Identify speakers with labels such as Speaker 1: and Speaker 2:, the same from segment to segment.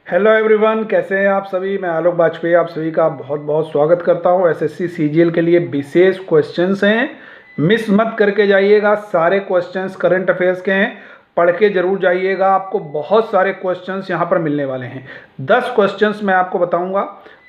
Speaker 1: Hello everyone, कैसे हैं आप सभी। मैं आलोक वाजपेयी आप सभी का बहुत बहुत स्वागत करता हूं। एसएससी सीजीएल के लिए विशेष क्वेश्चंस हैं, मिस मत करके जाइएगा। सारे क्वेश्चंस करंट अफेयर्स के हैं, पढ़ के जरूर जाइएगा। आपको बहुत सारे क्वेश्चंस यहां पर मिलने वाले हैं। 10 क्वेश्चंस मैं आपको बताऊंगा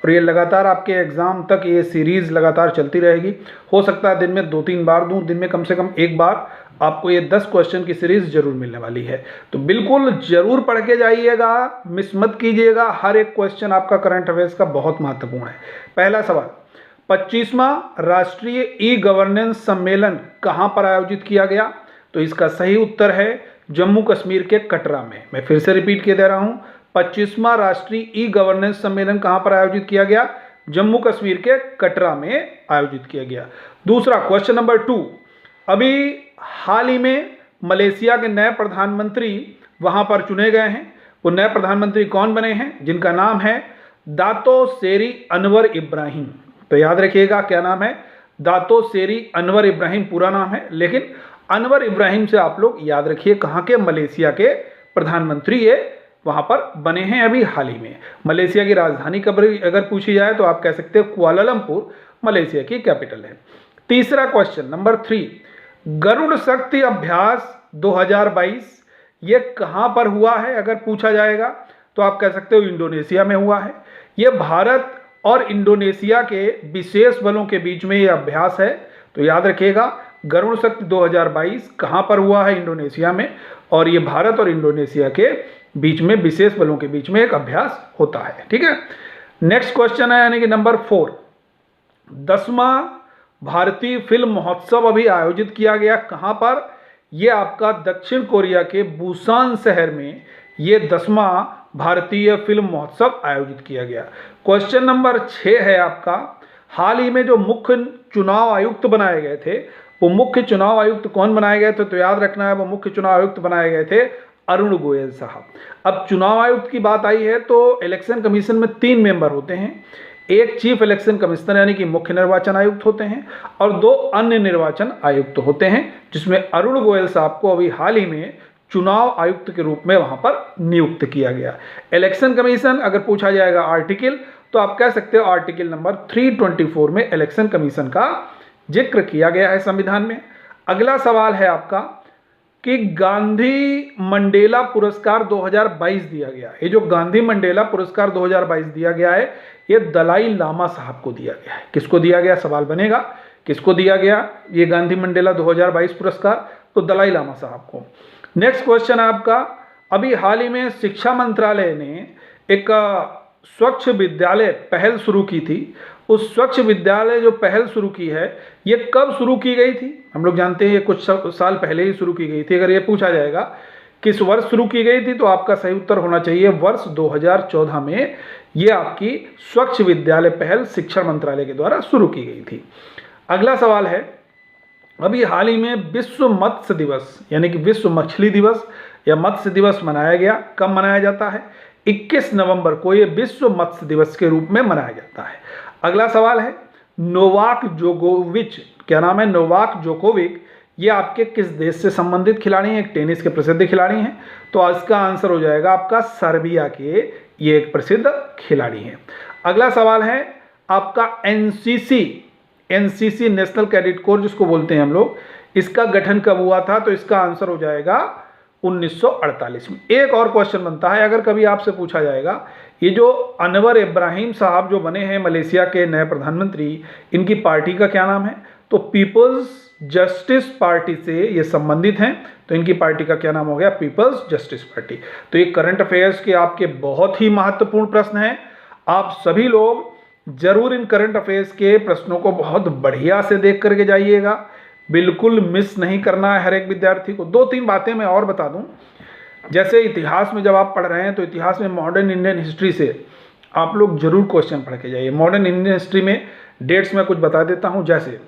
Speaker 1: और ये लगातार आपके एग्जाम तक ये सीरीज लगातार चलती रहेगी। हो सकता है दिन में 2-3 बार दूं, दिन में कम से कम एक बार आपको ये 10 क्वेश्चन की सीरीज जरूर मिलने वाली है। तो बिल्कुल जरूर पढ़ के जाइएगा, मिस मत कीजिएगा। हर एक क्वेश्चन आपका करंट अफेयर्स का बहुत महत्वपूर्ण है। पहला सवाल, 25वां राष्ट्रीय ई गवर्नेंस सम्मेलन कहां पर आयोजित किया गया? तो इसका सही उत्तर है जम्मू कश्मीर के कटरा में। मैं फिर से रिपीट किए दे रहा हूं, 25वां राष्ट्रीय ई गवर्नेंस सम्मेलन कहां पर आयोजित किया गया? जम्मू कश्मीर के कटरा में आयोजित किया गया। दूसरा क्वेश्चन नंबर 2, अभी हाल ही में मलेशिया के नए प्रधानमंत्री वहां पर चुने गए हैं। वो नए प्रधानमंत्री कौन बने हैं? जिनका नाम है दातो सेरी अनवर इब्राहिम। तो याद रखिएगा क्या नाम है, दातो सेरी अनवर इब्राहिम पूरा नाम है, लेकिन अनवर इब्राहिम से आप लोग याद रखिए कहां के, मलेशिया के प्रधानमंत्री ये वहां पर बने हैं अभी हाल ही में। मलेशिया की राजधानी कब अगर पूछी जाए तो आप कह सकते हैं कुआलालंपुर मलेशिया की कैपिटल है। तीसरा क्वेश्चन नंबर 3, गरुड़ शक्ति अभ्यास 2022 ये कहां पर हुआ है? अगर पूछा जाएगा तो आप कह सकते हो इंडोनेशिया में हुआ है। ये भारत और इंडोनेशिया के विशेष बलों के बीच में ये अभ्यास है। तो याद रखिएगा गरुड़ शक्ति 2022 कहां पर हुआ है? इंडोनेशिया में। और ये भारत और इंडोनेशिया के बीच में, विशेष बलों के बीच में एक अभ्यास होता है। ठीक है, नेक्स्ट क्वेश्चन है यानी कि नंबर 4, 10वां भारतीय फिल्म महोत्सव अभी आयोजित किया गया कहां पर? यह आपका दक्षिण कोरिया के बुसान शहर में ये 10वां भारतीय फिल्म महोत्सव आयोजित किया गया। क्वेश्चन नंबर 6 है आपका, हाल ही में जो मुख्य चुनाव आयुक्त बनाए गए थे, वो मुख्य चुनाव आयुक्त कौन बनाए गए थे? तो याद रखना है वो मुख्य चुनाव आयुक्त बनाए गए थे अरुण गोयल साहब। अब चुनाव आयुक्त की बात आई है तो इलेक्शन कमीशन में 3 मेंबर होते हैं। एक चीफ इलेक्शन कमिश्नर यानी कि मुख्य निर्वाचन आयुक्त होते हैं और 2 अन्य निर्वाचन आयुक्त होते हैं, जिसमें अरुण गोयल साहब को अभी हाल ही में चुनाव आयुक्त के रूप में वहां पर नियुक्त किया गया। इलेक्शन कमीशन अगर पूछा जाएगा आर्टिकल, तो आप कह सकते हो आर्टिकल नंबर 324 में इलेक्शन कमीशन का जिक्र किया गया है संविधान में। अगला सवाल है आपका कि गांधी मंडेला पुरस्कार 2022 दिया गया। ये जो गांधी मंडेला पुरस्कार 2022 दिया गया है, ये दलाई लामा साहब को दिया गया है। किसको दिया गया? सवाल बनेगा किसको दिया गया ये गांधी मंडेला 2022 पुरस्कार? तो दलाई लामा साहब को। नेक्स्ट क्वेश्चन आपका, अभी हाल ही में शिक्षा मंत्रालय ने एक स्वच्छ विद्यालय पहल शुरू की थी। उस स्वच्छ विद्यालय जो पहल शुरू की है, ये कब शुरू की गई थी? हम लोग जानते हैं ये कुछ साल पहले ही शुरू की गई थी। अगर ये पूछा जाएगा किस वर्ष शुरू की गई थी, तो आपका सही उत्तर होना चाहिए वर्ष 2014 में ये आपकी स्वच्छ विद्यालय पहल शिक्षा मंत्रालय के द्वारा शुरू की गई थी। अगला सवाल है, अभी हाल ही में विश्व मत्स्य दिवस यानी कि विश्व मछली दिवस या मत्स्य दिवस मनाया गया। कब मनाया जाता है? 21 नवंबर को ये विश्व मत्स्य दिवस के रूप में मनाया जाता है। अगला सवाल है, नोवाक जोकोविच, क्या नाम है? नोवाक जोकोविक, ये आपके किस देश से संबंधित खिलाड़ी हैं? एक टेनिस के प्रसिद्ध खिलाड़ी हैं। तो इसका आंसर हो जाएगा आपका सर्बिया के ये एक प्रसिद्ध खिलाड़ी हैं। अगला सवाल है आपका एनसीसी नेशनल कैडेट कोर जिसको बोलते हैं हम लोग, इसका गठन कब हुआ था? तो इसका आंसर हो जाएगा 1948 में। एक और क्वेश्चन बनता है, अगर कभी आपसे पूछा जाएगा ये जो अनवर इब्राहिम साहब जो बने हैं मलेशिया के नए प्रधानमंत्री, इनकी पार्टी का क्या नाम है? तो पीपल्स जस्टिस पार्टी से ये संबंधित हैं। तो इनकी पार्टी का क्या नाम हो गया? People's justice party. तो ये करंट अफेयर्स के आपके बहुत ही महत्वपूर्ण प्रश्न हैं। आप सभी लोग जरूर इन करंट अफेयर्स के प्रश्नों को बहुत बढ़िया से देख करके जाइएगा, बिल्कुल मिस नहीं करना है हर एक विद्यार्थी को। 2-3 बातें मैं और बता दूं, जैसे इतिहास में जब आप पढ़ रहे हैं तो इतिहास में मॉडर्न इंडियन हिस्ट्री से आप लोग जरूर क्वेश्चन पढ़ के जाइए। मॉडर्न इंडियन हिस्ट्री में डेट्स में कुछ बता देता हूं, जैसे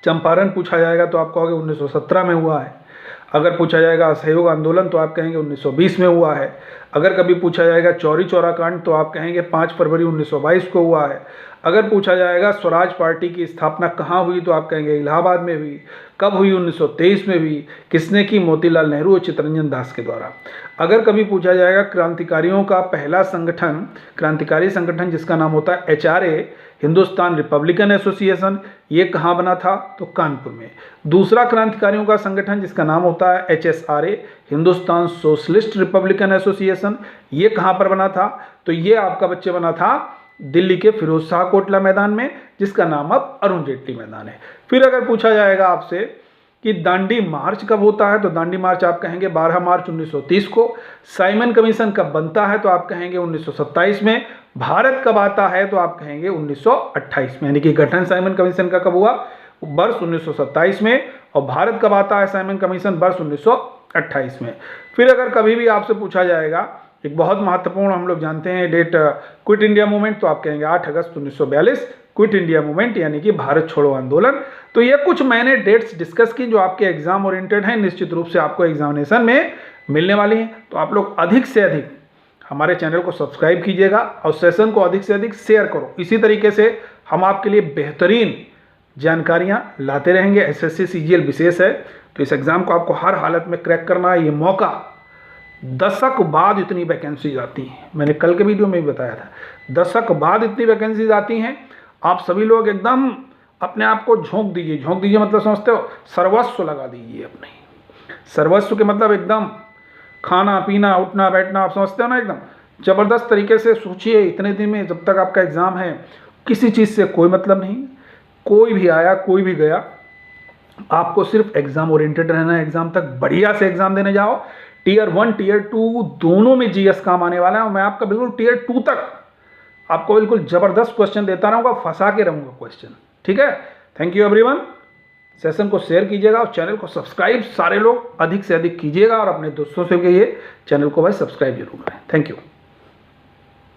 Speaker 1: चंपारण पूछा जाएगा तो आप कहोगे 1917 में हुआ है। अगर पूछा जाएगा असहयोग आंदोलन तो आप कहेंगे 1920 में हुआ है। अगर कभी पूछा जाएगा चौरी चौरा कांड तो आप कहेंगे 5 फरवरी 1922 को हुआ है। अगर पूछा जाएगा स्वराज पार्टी की स्थापना कहाँ हुई तो आप कहेंगे इलाहाबाद में हुई। कब हुई? 1923 में हुई। किसने की? मोतीलाल नेहरू और चित्तरंजन दास के द्वारा। अगर कभी पूछा जाएगा क्रांतिकारियों का पहला संगठन, क्रांतिकारी संगठन जिसका नाम होता है HRA, हिंदुस्तान रिपब्लिकन एसोसिएशन, ये कहाँ बना था? तो कानपुर में। दूसरा क्रांतिकारियों का संगठन जिसका नाम होता है HSRA, Hindustan socialist Republican association, ये कहाँ पर बना था? तो ये आपका बच्चे बना था दिल्ली के फिरोज शाह कोटला मैदान में, जिसका नाम अब अरुण जेटली मैदान है। फिर अगर पूछा जाएगा आपसे कि दांडी मार्च कब होता है तो दांडी मार्च आप कहेंगे 12 मार्च 1930 को। साइमन कमीशन कब बनता है तो आप कहेंगे 1927 में। भारत कब आता है तो आप कहेंगे 1928 में, यानी कि गठन साइमन कमीशन का कब हुआ? वर्ष 1927 में। और भारत कब आता है साइमन कमीशन? वर्ष 1928 में। फिर अगर कभी भी आपसे पूछा जाएगा एक बहुत महत्वपूर्ण, हम लोग जानते हैं डेट, क्विट इंडिया मूवमेंट, तो आप कहेंगे 8 अगस्त 1942 क्विट इंडिया मूवमेंट, यानी कि भारत छोड़ो आंदोलन। तो ये कुछ मैंने डेट्स डिस्कस की जो आपके एग्जाम ओरिएंटेड हैं, निश्चित रूप से आपको एग्जामिनेशन में मिलने वाली हैं। तो आप लोग अधिक से अधिक हमारे चैनल को सब्सक्राइब कीजिएगा और सेशन को अधिक से अधिक शेयर करो। इसी तरीके से हम आपके लिए बेहतरीन जानकारियां लाते रहेंगे। SSC CGL विशेष है, तो इस एग्ज़ाम को आपको हर हालत में क्रैक करना है। ये मौका दशक बाद इतनी वैकेंसीज आती हैं, मैंने कल के वीडियो में भी बताया था, दशक बाद इतनी वैकेंसीज आती हैं। आप सभी लोग एकदम अपने आप को झोंक दीजिए। झोंक दीजिए मतलब समझते हो? सर्वस्व लगा दीजिए अपने। सर्वस्व के मतलब एकदम खाना पीना उठना बैठना, आप समझते हो ना, एकदम ज़बरदस्त तरीके से सोचिए। इतने दिन में जब तक आपका एग्ज़ाम है किसी चीज़ से कोई मतलब नहीं, कोई भी आया कोई भी गया, आपको सिर्फ एग्ज़ाम ओरिएंटेड रहना है। एग्ज़ाम तक बढ़िया से एग्ज़ाम देने जाओ। Tier 1 Tier 2 दोनों में GS काम आने वाला है और मैं आपका बिल्कुल Tier 2 तक आपको बिल्कुल ज़बरदस्त क्वेश्चन देता रहूँगा, फंसा के रहूँगा क्वेश्चन। ठीक है, थैंक यू एवरीवन। सेशन को शेयर कीजिएगा और चैनल को सब्सक्राइब सारे लोग अधिक से अधिक कीजिएगा और अपने दोस्तों से भी ये चैनल को भाई सब्सक्राइब जरूर करें। Thank you.